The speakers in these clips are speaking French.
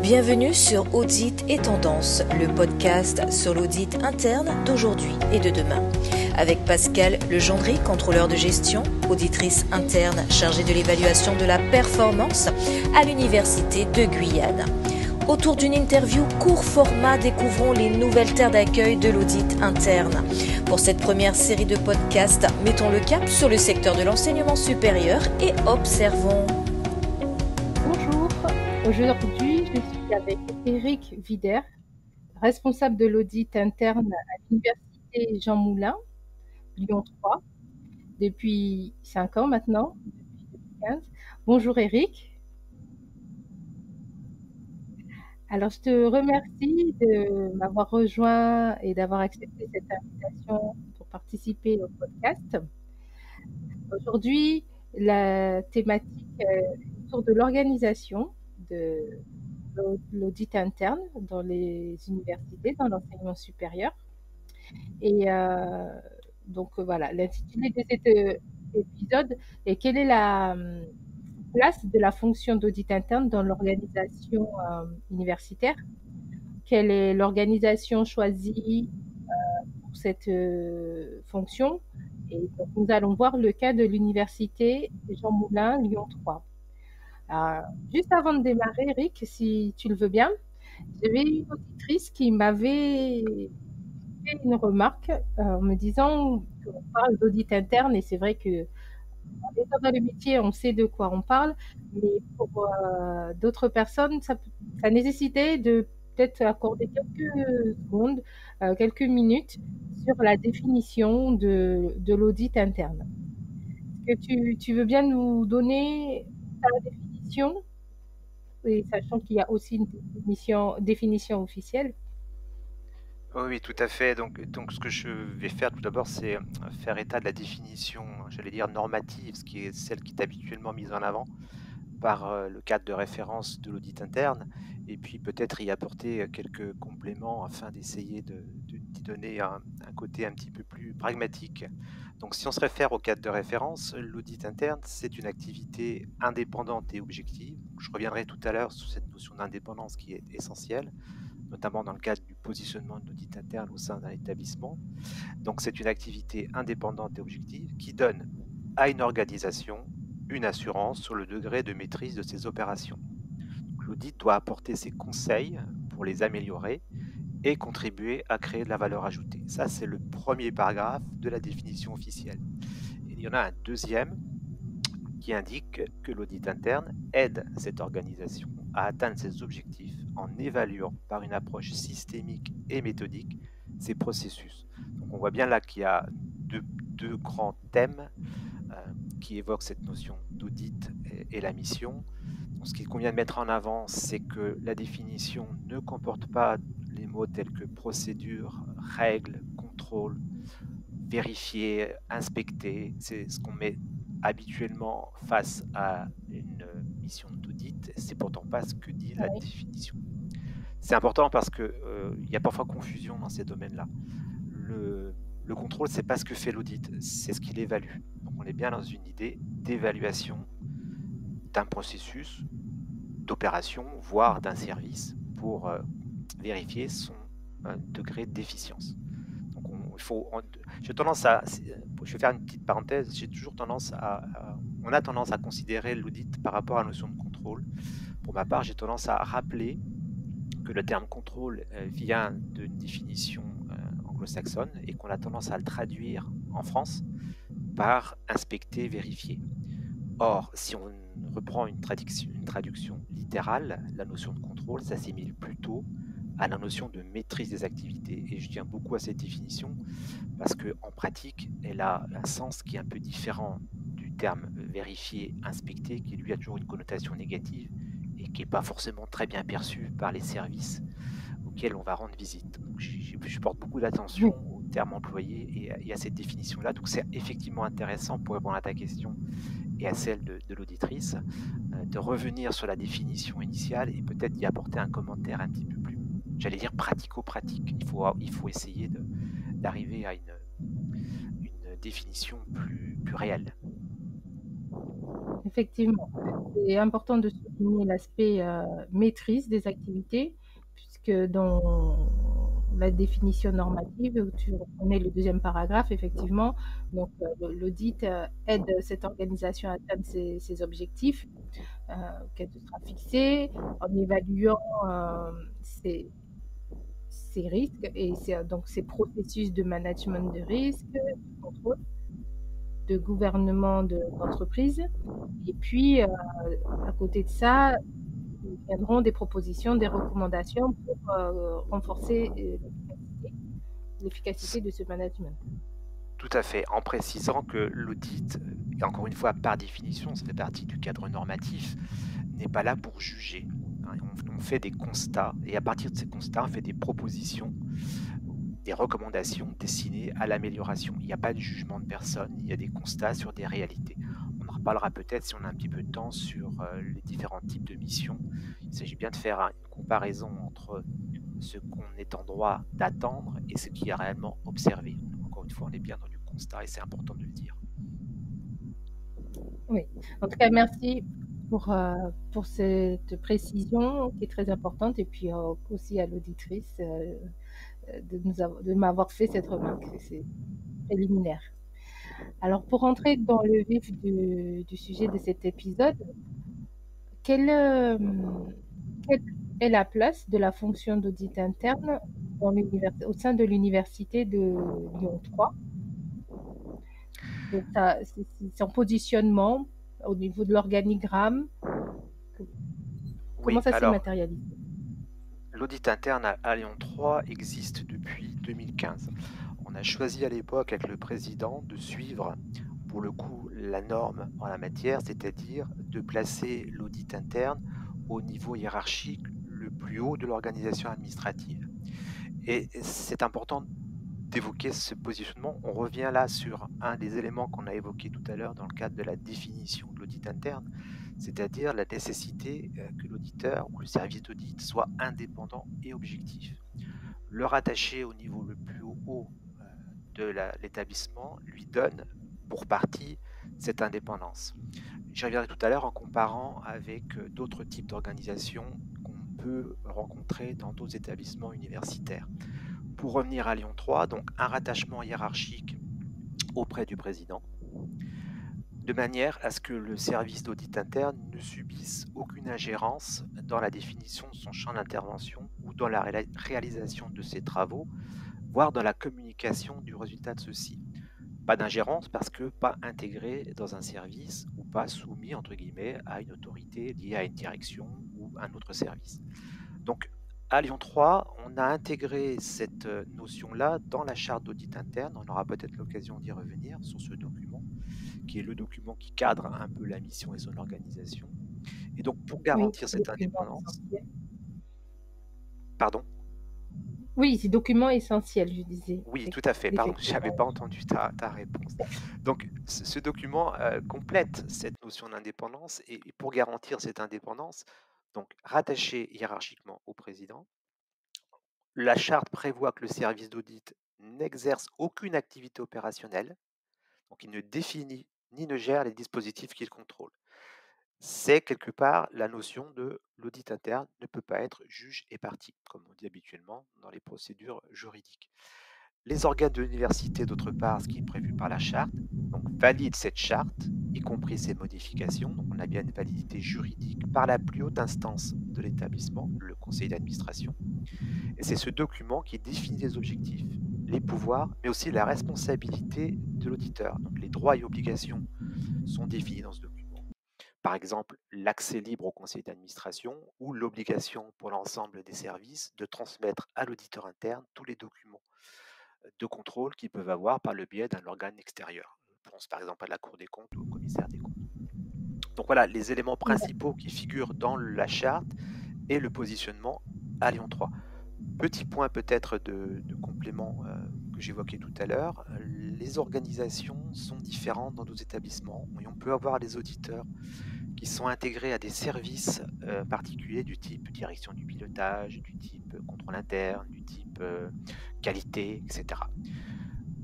Bienvenue sur Audit et Tendance, le podcast sur l'audit interne d'aujourd'hui et de demain. Avec Pascal Legendry, contrôleur de gestion, auditrice interne chargée de l'évaluation de la performance à l'Université de Guyane. Autour d'une interview court format, découvrons les nouvelles terres d'accueil de l'audit interne. Pour cette première série de podcasts, mettons le cap sur le secteur de l'enseignement supérieur et observons. Bonjour, aujourd'hui je suis avec Éric Wider, responsable de l'audit interne à l'Université Jean Moulin, Lyon 3, depuis 5 ans maintenant, depuis 2015. Bonjour Éric. Alors, je te remercie de m'avoir rejoint et d'avoir accepté cette invitation pour participer au podcast. Aujourd'hui, la thématique est autour de l'organisation de l'audit interne dans les universités, dans l'enseignement supérieur. Et donc, voilà, l'intitulé de cet épisode est « Quelle est la place de la fonction d'audit interne dans l'organisation universitaire ? Quelle est l'organisation choisie pour cette fonction ?» Et donc, nous allons voir le cas de l'Université Jean Moulin, Lyon 3. Juste avant de démarrer, Eric, si tu le veux bien, j'avais une auditrice qui m'avait fait une remarque en me disant qu'on parle d'audit interne, et c'est vrai que en étant dans le métier, on sait de quoi on parle, mais pour d'autres personnes, ça nécessitait de peut-être accorder quelques secondes, quelques minutes sur la définition de l'audit interne. Est-ce que tu veux bien nous donner ta définition, et sachant qu'il y a aussi une définition officielle? Oui, tout à fait. Donc, ce que je vais faire tout d'abord, c'est faire état de la définition, j'allais dire normative, ce qui est celle qui est habituellement mise en avant par le cadre de référence de l'audit interne, et puis peut-être y apporter quelques compléments afin d'essayer d'y donner un côté un petit peu plus pragmatique. Donc, si on se réfère au cadre de référence, l'audit interne, c'est une activité indépendante et objective. Je reviendrai tout à l'heure sur cette notion d'indépendance qui est essentielle, notamment dans le cadre du positionnement de l'audit interne au sein d'un établissement. Donc c'est une activité indépendante et objective qui donne à une organisation une assurance sur le degré de maîtrise de ses opérations. L'audit doit apporter ses conseils pour les améliorer et contribuer à créer de la valeur ajoutée. Ça, c'est le premier paragraphe de la définition officielle. Et il y en a un deuxième qui indique que l'audit interne aide cette organisation à atteindre ses objectifs en évaluant par une approche systémique et méthodique ses processus. Donc on voit bien là qu'il y a deux grands thèmes qui évoquent cette notion d'audit et la mission. Donc, ce qu'il convient de mettre en avant, c'est que la définition ne comporte pas les mots tels que procédure, règles, contrôle, vérifier, inspecter. C'est ce qu'on met habituellement face à une mission d'audit. C'est pourtant pas ce que dit la définition. C'est important parce que y a parfois confusion dans ces domaines-là. Le contrôle, c'est pas ce que fait l'audit, c'est ce qu'il évalue. Donc on est bien dans une idée d'évaluation d'un processus, d'opération, voire d'un service pour vérifier son degré d'efficience. Donc j'ai tendance à, je vais faire une petite parenthèse, on a tendance à considérer l'audit par rapport à la notion de contrôle. Pour ma part, j'ai tendance à rappeler que le terme contrôle vient d'une définition anglo-saxonne et qu'on a tendance à le traduire en France par inspecter, vérifier. Or, si on reprend une traduction littérale, la notion de contrôle s'assimile plutôt à la notion de maîtrise des activités. Et je tiens beaucoup à cette définition parce qu'en pratique, elle a un sens qui est un peu différent du terme vérifier, inspecter, qui lui a toujours une connotation négative et qui n'est pas forcément très bien perçu par les services auxquels on va rendre visite. Donc, je porte beaucoup d'attention au terme employé et à cette définition-là. Donc c'est effectivement intéressant pour répondre à ta question et à celle de l'auditrice, de revenir sur la définition initiale et peut-être d'y apporter un commentaire un petit peu plus, j'allais dire, pratico-pratique. Il faut essayer d'arriver à une définition plus réelle. effectivement. C'est important de souligner l'aspect, maîtrise des activités, puisque dans la définition normative, tu reconnais le deuxième paragraphe, effectivement. Donc, l'audit, aide cette organisation à atteindre ses objectifs, qu'elle se sera fixés, en évaluant, ses risques et donc ces processus de management de risque, de contrôle, de gouvernement d'entreprise. Et puis, à côté de ça, viendront des propositions, des recommandations pour renforcer l'efficacité de ce management. Tout à fait, en précisant que l'audit, et encore une fois, par définition, ça fait partie du cadre normatif, n'est pas là pour juger. On fait des constats, et à partir de ces constats, on fait des propositions, des recommandations destinées à l'amélioration. Il n'y a pas de jugement de personne, il y a des constats sur des réalités. On en reparlera peut-être si on a un petit peu de temps sur les différents types de missions. Il s'agit bien de faire une comparaison entre ce qu'on est en droit d'attendre et ce qui est réellement observé. Encore une fois, on est bien dans du constat et c'est important de le dire. Oui. En tout cas, merci pour cette précision qui est très importante et puis aussi à l'auditrice de m'avoir fait cette remarque. C'est préliminaire. Alors, pour entrer dans le vif du sujet de cet épisode, quelle est la place de la fonction d'audit interne au sein de l'université de Lyon 3? Donc, c'est son positionnement au niveau de l'organigramme. Comment ça s'est matérialisé? L'audit interne à Lyon 3 existe depuis 2015. On a choisi à l'époque avec le président de suivre pour le coup la norme en la matière, c'est-à-dire de placer l'audit interne au niveau hiérarchique le plus haut de l'organisation administrative. Et c'est important d'évoquer ce positionnement. On revient là sur un des éléments qu'on a évoqué tout à l'heure dans le cadre de la définition de l'audit interne, c'est-à-dire la nécessité que l'auditeur ou le service d'audit soit indépendant et objectif. Le rattacher au niveau le plus haut de l'établissement lui donne pour partie cette indépendance. J'y reviendrai tout à l'heure en comparant avec d'autres types d'organisations qu'on peut rencontrer dans d'autres établissements universitaires. Pour revenir à Lyon 3, donc un rattachement hiérarchique auprès du président, de manière à ce que le service d'audit interne ne subisse aucune ingérence dans la définition de son champ d'intervention ou dans la réalisation de ses travaux, voire dans la communication du résultat de ceux-ci. Pas d'ingérence parce que pas intégré dans un service ou pas soumis, entre guillemets, à une autorité liée à une direction ou un autre service. Donc, à Lyon 3, on a intégré cette notion-là dans la charte d'audit interne. On aura peut-être l'occasion d'y revenir sur ce document, qui est le document qui cadre un peu la mission et son organisation. Et donc, pour garantir cette indépendance... Pardon ? Oui, c'est document essentiel, je disais. Oui, tout à fait. Pardon, je n'avais pas entendu ta réponse. Donc, ce document complète cette notion d'indépendance et pour garantir cette indépendance, donc rattaché hiérarchiquement au président, la charte prévoit que le service d'audit n'exerce aucune activité opérationnelle, donc il ne définit ni ne gère les dispositifs qu'il contrôle. C'est quelque part la notion de l'audit interne ne peut pas être juge et partie, comme on dit habituellement dans les procédures juridiques. Les organes de l'université, d'autre part, ce qui est prévu par la charte, donc valident cette charte, y compris ses modifications. Donc on a bien une validité juridique par la plus haute instance de l'établissement, le conseil d'administration. Et c'est ce document qui définit les objectifs, les pouvoirs, mais aussi la responsabilité de l'auditeur. Donc les droits et obligations sont définis dans ce document. Par exemple, l'accès libre au conseil d'administration ou l'obligation pour l'ensemble des services de transmettre à l'auditeur interne tous les documents de contrôle qu'ils peuvent avoir par le biais d'un organe extérieur. Je pense par exemple à la Cour des comptes ou au commissaire des comptes. Donc voilà les éléments principaux qui figurent dans la charte et le positionnement à Lyon 3. Petit point peut-être de complément que j'évoquais tout à l'heure, les organisations sont différentes dans nos établissements et on peut avoir des auditeurs qui sont intégrés à des services particuliers du type direction du pilotage, du type contrôle interne, du type qualité, etc.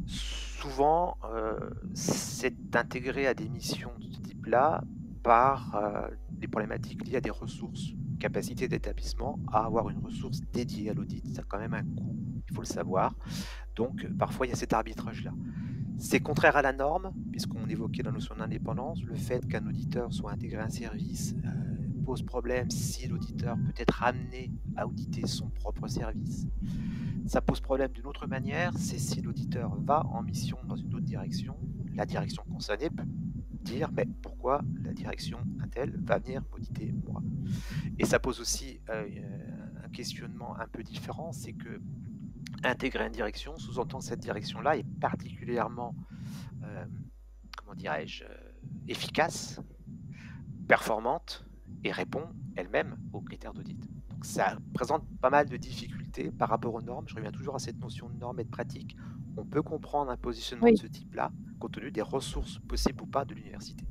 Souvent, c'est intégré à des missions de ce type-là par les problématiques liées à des ressources, capacité d'établissement à avoir une ressource dédiée à l'audit. Ça a quand même un coût, il faut le savoir. Donc, parfois, il y a cet arbitrage-là. C'est contraire à la norme, puisqu'on évoquait la notion d'indépendance. Le fait qu'un auditeur soit intégré à un service pose problème si l'auditeur peut être amené à auditer son propre service. Ça pose problème d'une autre manière, c'est si l'auditeur va en mission dans une autre direction, la direction concernée peut dire mais pourquoi la direction un-tel va venir m'auditer moi. Et ça pose aussi un questionnement un peu différent, c'est que intégrer une direction sous-entend que cette direction-là est particulièrement, comment dirais-je, efficace, performante et répond elle-même aux critères d'audit. Donc ça présente pas mal de difficultés par rapport aux normes. Je reviens toujours à cette notion de norme et de pratique. On peut comprendre un positionnement de Oui. ce type-là compte tenu des ressources possibles ou pas de l'université.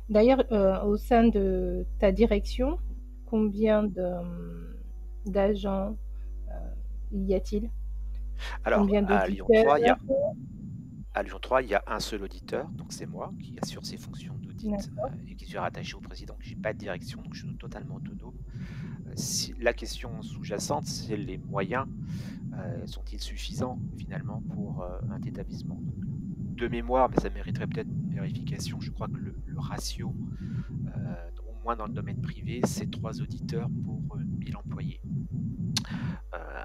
D'ailleurs, au sein de ta direction, combien d'agents y a-t-il? Alors, Combien à Lyon 3, d'auditeurs? il y a un seul auditeur, donc c'est moi qui assure ces fonctions d'audit et qui suis rattaché au président. Je n'ai pas de direction, donc je suis totalement autonome. La question sous-jacente, c'est les moyens sont-ils suffisants finalement pour un établissement. De mémoire, mais ça mériterait peut-être une vérification, je crois que le ratio, au moins dans le domaine privé, c'est 3 auditeurs pour 1000 employés.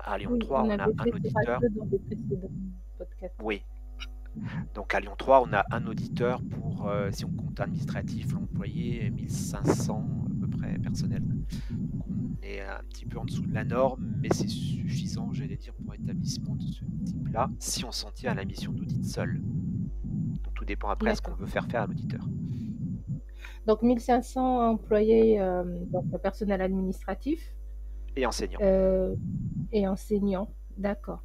À Lyon 3, on a un auditeur. Dans les précédents podcasts. Oui. Donc à Lyon 3, on a un auditeur pour, si on compte administratif, l'employé, 1500 à peu près personnel. Donc on est un petit peu en dessous de la norme, mais c'est suffisant, j'allais dire, pour un établissement de ce type-là, si on s'en tient à la mission d'audit seule. Donc tout dépend après de ce qu'on veut faire à l'auditeur. Donc 1500 employés, donc le personnel administratif. Et enseignants. Et enseignants, d'accord.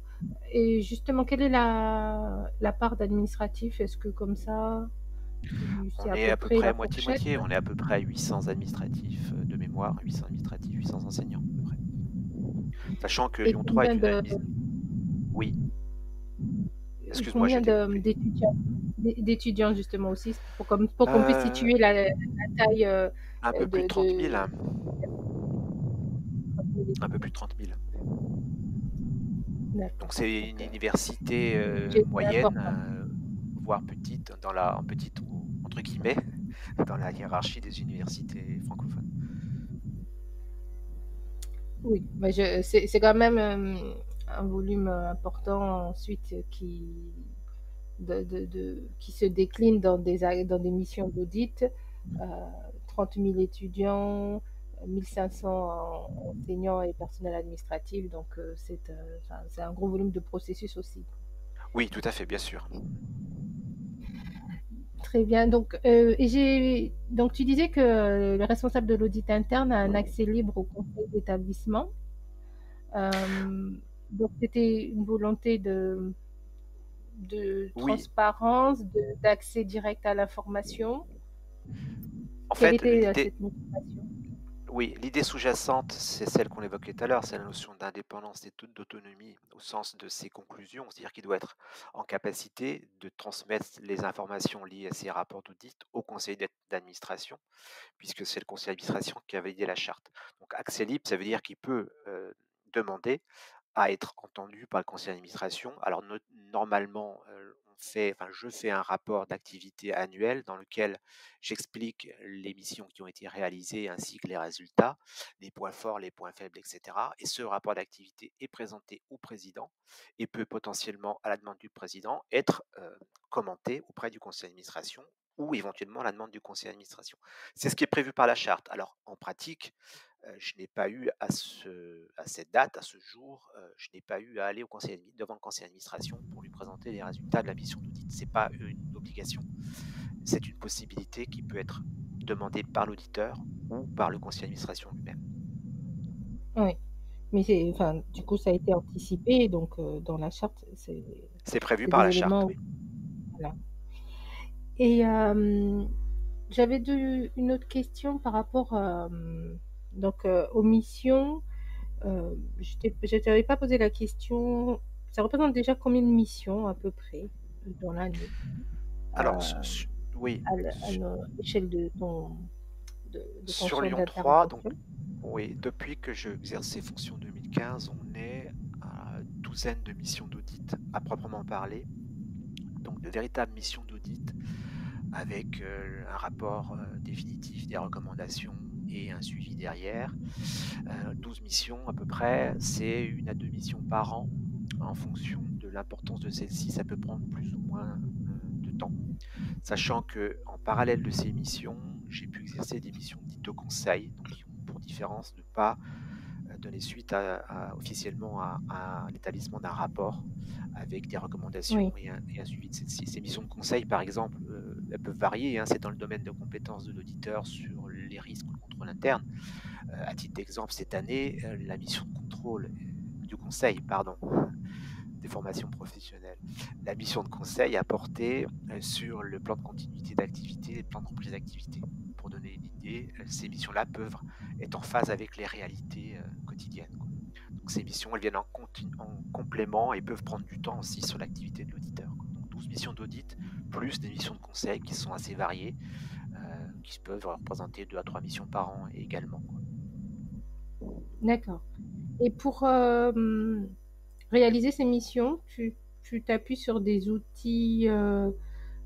Et justement, quelle est la part d'administratif? Est-ce que comme ça, on est à peu près moitié-moitié. On est à peu près à 800 administratifs de mémoire, 800 administratifs, 800 enseignants à peu près. Sachant que Lyon 3 est une administration. Oui. Excuse-moi, d'étudiants justement aussi, pour qu'on puisse situer la taille. Un peu plus de 30 000. Un peu plus de 30 000. Donc c'est une université moyenne, voire petite, en petite entre guillemets, dans la hiérarchie des universités francophones. Oui, mais c'est quand même un volume important ensuite qui se décline dans des missions d'audit. 30 000 étudiants, 1500 enseignants et personnel administratif, donc c'est un gros volume de processus aussi. Oui, tout à fait, bien sûr. Très bien. Donc, donc tu disais que le responsable de l'audit interne a un accès libre au conseil d'établissement. Donc, c'était une volonté de transparence, d'accès direct à l'information. En fait, l'idée sous-jacente, c'est celle qu'on évoquait tout à l'heure, c'est la notion d'indépendance et d'autonomie au sens de ses conclusions, c'est-à-dire qu'il doit être en capacité de transmettre les informations liées à ses rapports d'audit au conseil d'administration, puisque c'est le conseil d'administration qui a validé la charte. Donc accès libre, ça veut dire qu'il peut demander à être entendu par le conseil d'administration. Alors normalement, je fais un rapport d'activité annuel dans lequel j'explique les missions qui ont été réalisées ainsi que les résultats, les points forts, les points faibles, etc. Et ce rapport d'activité est présenté au président et peut potentiellement, à la demande du président, être commenté auprès du conseil d'administration ou éventuellement à la demande du conseil d'administration. C'est ce qui est prévu par la charte. Alors en pratique, je n'ai pas eu à cette date, à ce jour, je n'ai pas eu à aller devant le conseil d'administration pour lui présenter les résultats de la mission d'audit. Ce n'est pas une obligation, c'est une possibilité qui peut être demandée par l'auditeur ou par le conseil d'administration lui-même. Oui, mais du coup, ça a été anticipé, donc dans la charte, c'est prévu par la charte, oui. Voilà. Et j'avais une autre question par rapport aux missions. Je t'avais pas posé la question. Ça représente déjà combien de missions à peu près dans l'année? Alors, Oui, à l'échelle de ton sur champ Lyon 3, donc d'intervention? oui, depuis que j'exerce ces fonctions en 2015, on est à une douzaine de missions d'audit à proprement parler, donc de véritables missions d'audit avec un rapport définitif, des recommandations et un suivi derrière. 12 missions à peu près, c'est 1 à 2 missions par an. En fonction de l'importance de celle-ci, ça peut prendre plus ou moins de temps. Sachant que en parallèle de ces missions, j'ai pu exercer des missions dites de conseil, donc qui ont pour différence de ne pas donner suite officiellement à l'établissement d'un rapport avec des recommandations Oui, et un suivi de celle-ci. Ces missions de conseil, par exemple, elles peuvent varier, hein, c'est dans le domaine de compétences de l'auditeur sur les risques ou le contrôle interne. À titre d'exemple, cette année, la mission de contrôle du conseil, pardon, des formations professionnelles. La mission de conseil a porté sur le plan de continuité d'activité et le plan de reprise d'activité. Pour donner une idée, ces missions-là peuvent être en phase avec les réalités quotidiennes, quoi. Donc ces missions, elles viennent en complément et peuvent prendre du temps aussi sur l'activité de l'auditeur, quoi. Donc 12 missions d'audit, plus des missions de conseil qui sont assez variées, qui peuvent représenter 2 à 3 missions par an également, quoi. d'accord. Et pour réaliser ces missions, tu t'appuies sur des outils, bon,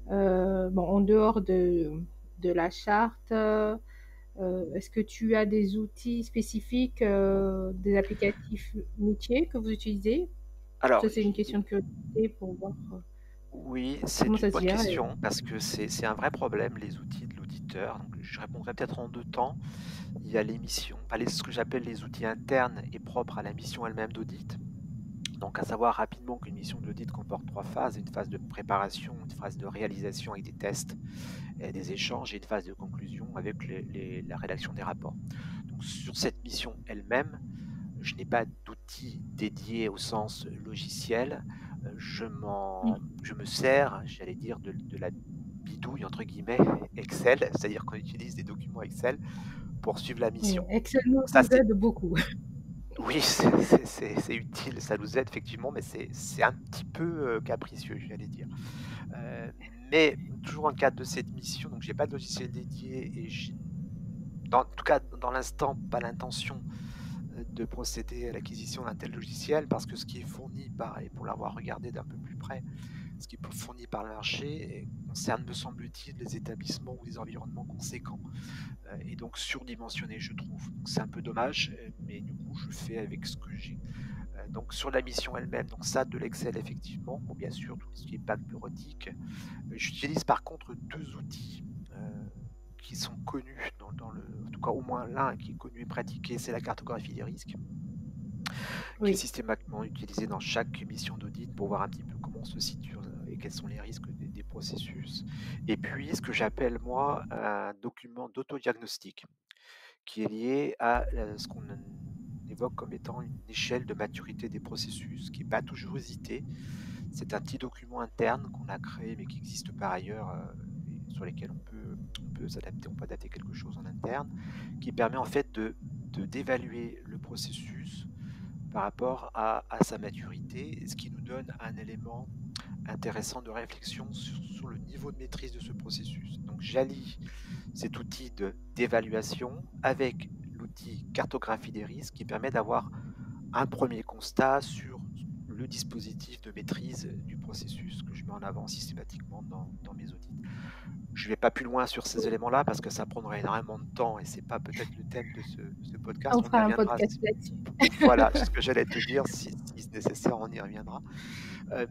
en dehors de la charte. Est-ce que tu as des outils spécifiques, des applicatifs métiers que vous utilisez? Alors, Ça, c'est une question de curiosité pour voir oui, c'est comment une ça se bonne gère. question parce que c'est un vrai problème, les outils de l'auditeur. Donc, je répondrai peut-être en deux temps. Il y a les missions, enfin, ce que j'appelle les outils internes et propres à la mission elle-même d'audit. Donc, à savoir rapidement qu'une mission d'audit comporte trois phases, une phase de préparation, une phase de réalisation avec des tests et des échanges et une phase de conclusion avec la rédaction des rapports. Donc, sur cette mission elle-même, je n'ai pas d'outils dédiés au sens logiciel. Mmh. Je me sers, j'allais dire, de la bidouille, entre guillemets, Excel, c'est-à-dire qu'on utilise des documents Excel pour suivre la Oui, mission. Excel nous Ça, nous c'est, aide beaucoup. oui, c'est utile, ça nous aide effectivement, mais c'est un petit peu capricieux, j'allais dire. Euh, mais toujours dans le cadre de cette mission, donc j'ai pas de logiciel dédié et en tout cas dans l'instant, pas l'intention de procéder à l'acquisition d'un tel logiciel parce que ce qui est fourni par, et pour l'avoir regardé d'un peu plus près, ce qui est fourni par le marché concerne, me semble-t-il, les établissements ou les environnements conséquents et donc surdimensionnés, je trouve. Donc c'est un peu dommage, mais du coup, je fais avec ce que j'ai. Donc sur la mission elle-même, donc ça, de l'Excel, effectivement, bon, bien sûr, tout ce qui est bac bureautique. J'utilise par contre deux outils qui sont connus, en tout cas au moins l'un qui est connu et pratiqué, c'est la cartographie des risques, qui est Oui, systématiquement utilisé dans chaque mission d'audit pour voir un petit peu comment on se situe et quels sont les risques des processus. Et puis, ce que j'appelle moi un document d'autodiagnostic, qui est lié à ce qu'on évoque comme étant une échelle de maturité des processus, qui n'est pas toujours usité. C'est un petit document interne qu'on a créé, mais qui existe par ailleurs, et sur lesquels on peut s'adapter, on peut adapter quelque chose en interne, qui permet en fait d'évaluer le processus par rapport à sa maturité, ce qui nous donne un élément intéressant de réflexion sur le niveau de maîtrise de ce processus. Donc j'allie cet outil d'évaluation avec l'outil cartographie des risques qui permet d'avoir un premier constat sur le dispositif de maîtrise du processus que je mets en avant systématiquement dans mes audits. Je ne vais pas plus loin sur ces oui. éléments-là parce que ça prendrait énormément de temps et c'est pas peut-être le thème de ce podcast. On On y fera un reviendra. podcast là-dessus. Voilà ce que j'allais te dire. Si nécessaire, on y reviendra. Euh,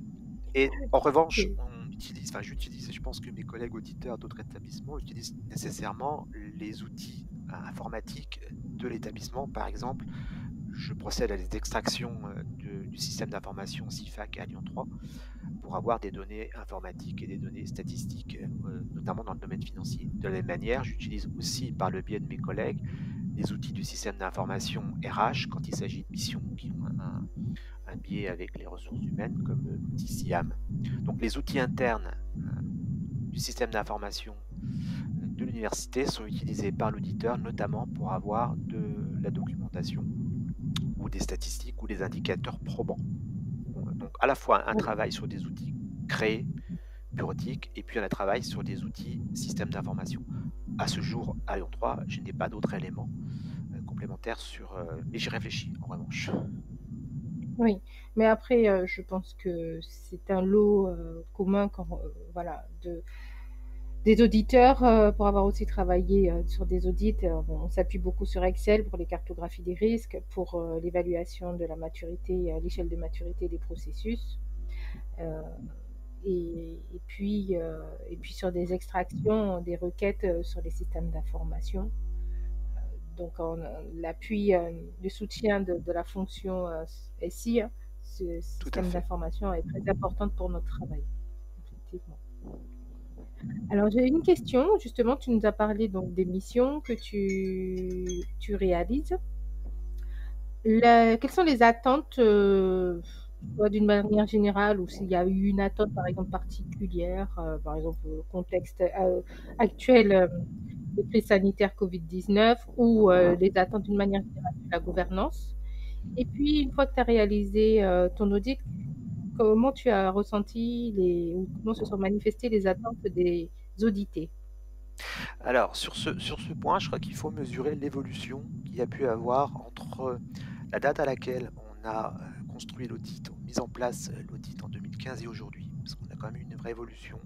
et en revanche, OK. j'utilise, et je pense que mes collègues auditeurs d'autres établissements utilisent nécessairement les outils informatiques de l'établissement. Par exemple, je procède à des extractions du système d'information CIFAC à Lyon 3 pour avoir des données informatiques et des données statistiques, notamment dans le domaine financier. De la même manière, j'utilise aussi, par le biais de mes collègues, les outils du système d'information RH quand il s'agit de missions qui ont un biais avec les ressources humaines, comme l'outil SIAM. Donc les outils internes du système d'information de l'université sont utilisés par l'auditeur, notamment pour avoir de la documentation ou des statistiques ou des indicateurs probants. Donc à la fois un Oui, travail sur des outils créés bureautique, et puis on a travaillé sur des outils systèmes d'information. À ce jour, à Lyon 3, je n'ai pas d'autres éléments complémentaires mais j'y réfléchis en revanche. Oui, mais après, je pense que c'est un lot, commun quand, voilà, des auditeurs, pour avoir aussi travaillé, sur des audits, on s'appuie beaucoup sur Excel pour les cartographies des risques, pour, l'évaluation de la maturité, l'échelle de maturité des processus, heu et puis sur des extractions, des requêtes, sur les systèmes d'information. Donc l'appui, le soutien de la fonction, SI, hein, ce Tout à système fait. d'information est très importante pour notre travail, effectivement. Alors j'ai une question, justement, tu nous as parlé donc des missions que tu réalises. Quelles sont les attentes, toi d'une manière générale ou s'il y a eu une attente par exemple particulière, par exemple, contexte, actuel, de crise sanitaire Covid-19 ou, les attentes d'une manière générale de la gouvernance? Et puis une fois que tu as réalisé, ton audit, comment tu as ressenti ou comment se sont manifestées les attentes des audités? Alors, sur ce point, je crois qu'il faut mesurer l'évolution qu'il y a pu avoir entre la date à laquelle on a construit l'audit, mis en place l'audit en 2015 et aujourd'hui, parce qu'on a quand même eu une vraie évolution.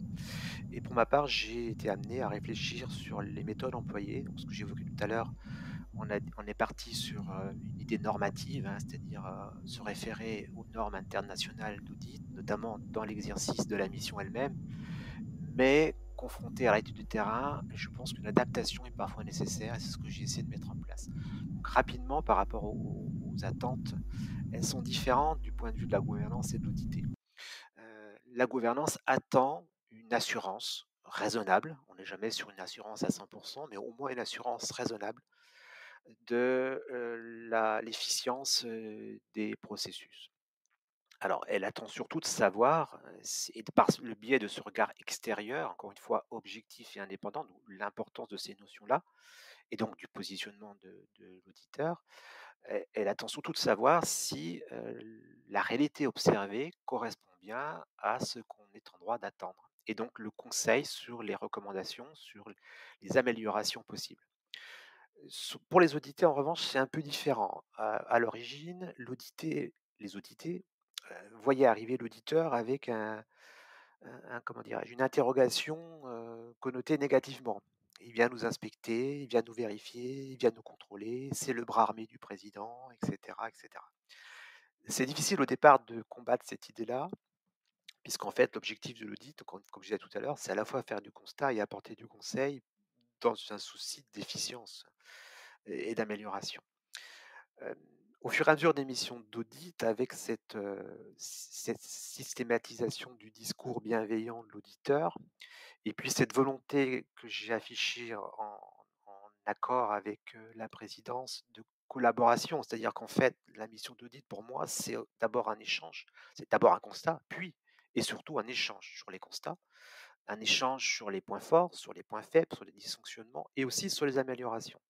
Et pour ma part, j'ai été amené à réfléchir sur les méthodes employées. Donc, ce que j'évoquais tout à l'heure, on est parti sur une idée normative, hein, c'est-à-dire se référer aux normes internationales d'audit, notamment dans l'exercice de la mission elle-même, mais confronté à l'étude du terrain, je pense qu'une adaptation est parfois nécessaire et c'est ce que j'ai essayé de mettre en place. Donc rapidement, par rapport aux attentes, elles sont différentes du point de vue de la gouvernance et de l'audité. La gouvernance attend une assurance raisonnable, on n'est jamais sur une assurance à 100%, mais au moins une assurance raisonnable de l'efficience des processus. Alors, elle attend surtout de savoir, et par le biais de ce regard extérieur, encore une fois objectif et indépendant, d'où l'importance de ces notions-là, et donc du positionnement de l'auditeur, elle attend surtout de savoir si la réalité observée correspond bien à ce qu'on est en droit d'attendre. Et donc le conseil sur les recommandations, sur les améliorations possibles. Pour les audités, en revanche, c'est un peu différent. À l'origine, les audités voyaient arriver l'auditeur avec comment dirais-je, une interrogation connotée négativement. Il vient nous inspecter, il vient nous vérifier, il vient nous contrôler, c'est le bras armé du président, etc., etc. C'est difficile au départ de combattre cette idée-là, puisqu'en fait, l'objectif de l'audit, comme je disais tout à l'heure, c'est à la fois faire du constat et apporter du conseil dans un souci d'efficience et d'amélioration. Hem, Au fur et à mesure des missions d'audit, avec cette systématisation du discours bienveillant de l'auditeur et puis cette volonté que j'ai affichée en accord avec, la présidence de collaboration. C'est-à-dire qu'en fait, la mission d'audit pour moi, c'est, d'abord un échange. C'est d'abord un constat, puis et surtout un échange sur les constats, un échange sur les points forts, sur les points faibles, sur les dysfonctionnements et aussi sur les améliorations.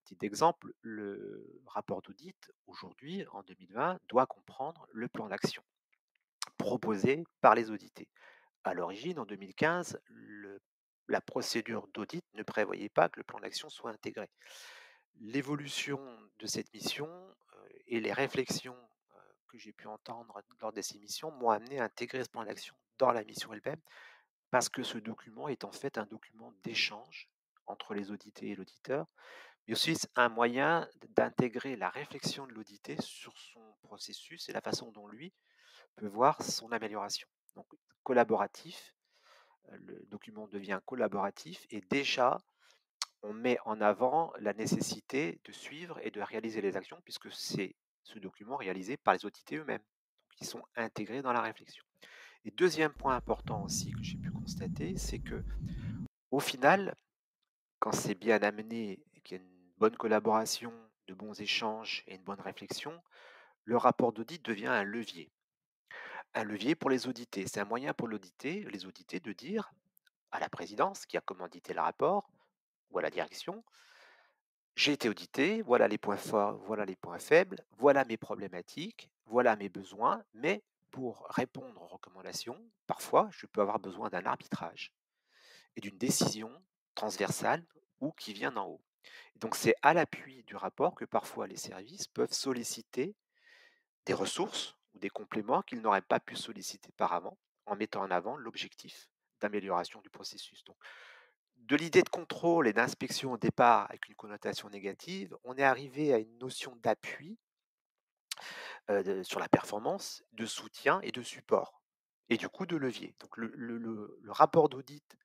Petit exemple, le rapport d'audit, aujourd'hui, en 2020, doit comprendre le plan d'action proposé par les audités. À l'origine, en 2015, la procédure d'audit ne prévoyait pas que le plan d'action soit intégré. L'évolution de cette mission et les réflexions que j'ai pu entendre lors de ces missions m'ont amené à intégrer ce plan d'action dans la mission elle-même, parce que ce document est en fait un document d'échange entre les audités et l'auditeur, mais aussi c'est un moyen d'intégrer la réflexion de l'audité sur son processus et la façon dont lui peut voir son amélioration. Donc collaboratif, le document devient collaboratif et déjà on met en avant la nécessité de suivre et de réaliser les actions puisque c'est ce document réalisé par les audités eux-mêmes. Donc ils sont intégrés dans la réflexion. Et deuxième point important aussi que j'ai pu constater, c'est que au final, quand c'est bien amené et qu'il y a une bonne collaboration, de bons échanges et une bonne réflexion, le rapport d'audit devient un levier. Un levier pour les audités. C'est un moyen pour les audités de dire à la présidence qui a commandité le rapport ou à la direction, j'ai été audité, voilà les points forts, voilà les points faibles, voilà mes problématiques, voilà mes besoins, mais pour répondre aux recommandations, parfois, je peux avoir besoin d'un arbitrage et d'une décision transversale ou qui vient d'en haut. Donc, c'est à l'appui du rapport que parfois les services peuvent solliciter des ressources ou des compléments qu'ils n'auraient pas pu solliciter par avant, en mettant en avant l'objectif d'amélioration du processus. Donc, de l'idée de contrôle et d'inspection au départ avec une connotation négative, on est arrivé à une notion d'appui sur la performance, de soutien et de support, et du coup de levier. Donc le rapport d'audit,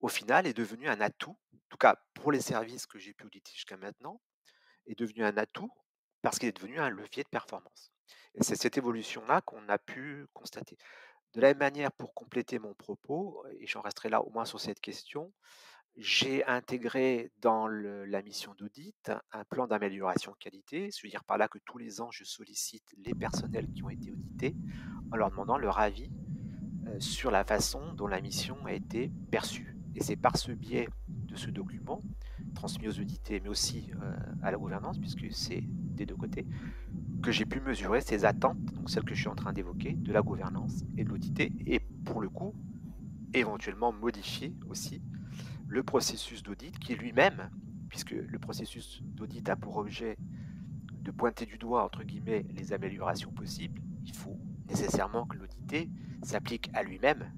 au final, est devenu un atout, en tout cas pour les services que j'ai pu auditer jusqu'à maintenant, est devenu un atout parce qu'il est devenu un levier de performance. Et c'est cette évolution-là qu'on a pu constater. De la même manière, pour compléter mon propos, et j'en resterai là au moins sur cette question, j'ai intégré dans la mission d'audit un plan d'amélioration qualité, c'est-à-dire par là que tous les ans, je sollicite les personnels qui ont été audités en leur demandant leur avis sur la façon dont la mission a été perçue. Et c'est par ce biais de ce document, transmis aux audités, mais aussi à la gouvernance, puisque c'est des deux côtés, que j'ai pu mesurer ces attentes, donc celles que je suis en train d'évoquer, de la gouvernance et de l'audité, et pour le coup, éventuellement modifier aussi le processus d'audit qui lui-même, puisque le processus d'audit a pour objet de pointer du doigt, entre guillemets, les améliorations possibles, il faut nécessairement que l'audité s'applique à lui-même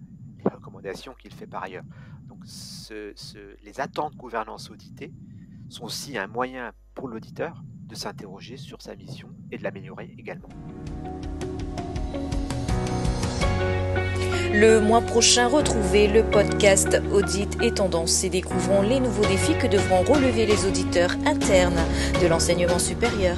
les recommandations qu'il fait par ailleurs. Donc les attentes gouvernance auditée sont aussi un moyen pour l'auditeur de s'interroger sur sa mission et de l'améliorer également. Le mois prochain, retrouvez le podcast Audit et Tendance et découvrons les nouveaux défis que devront relever les auditeurs internes de l'enseignement supérieur.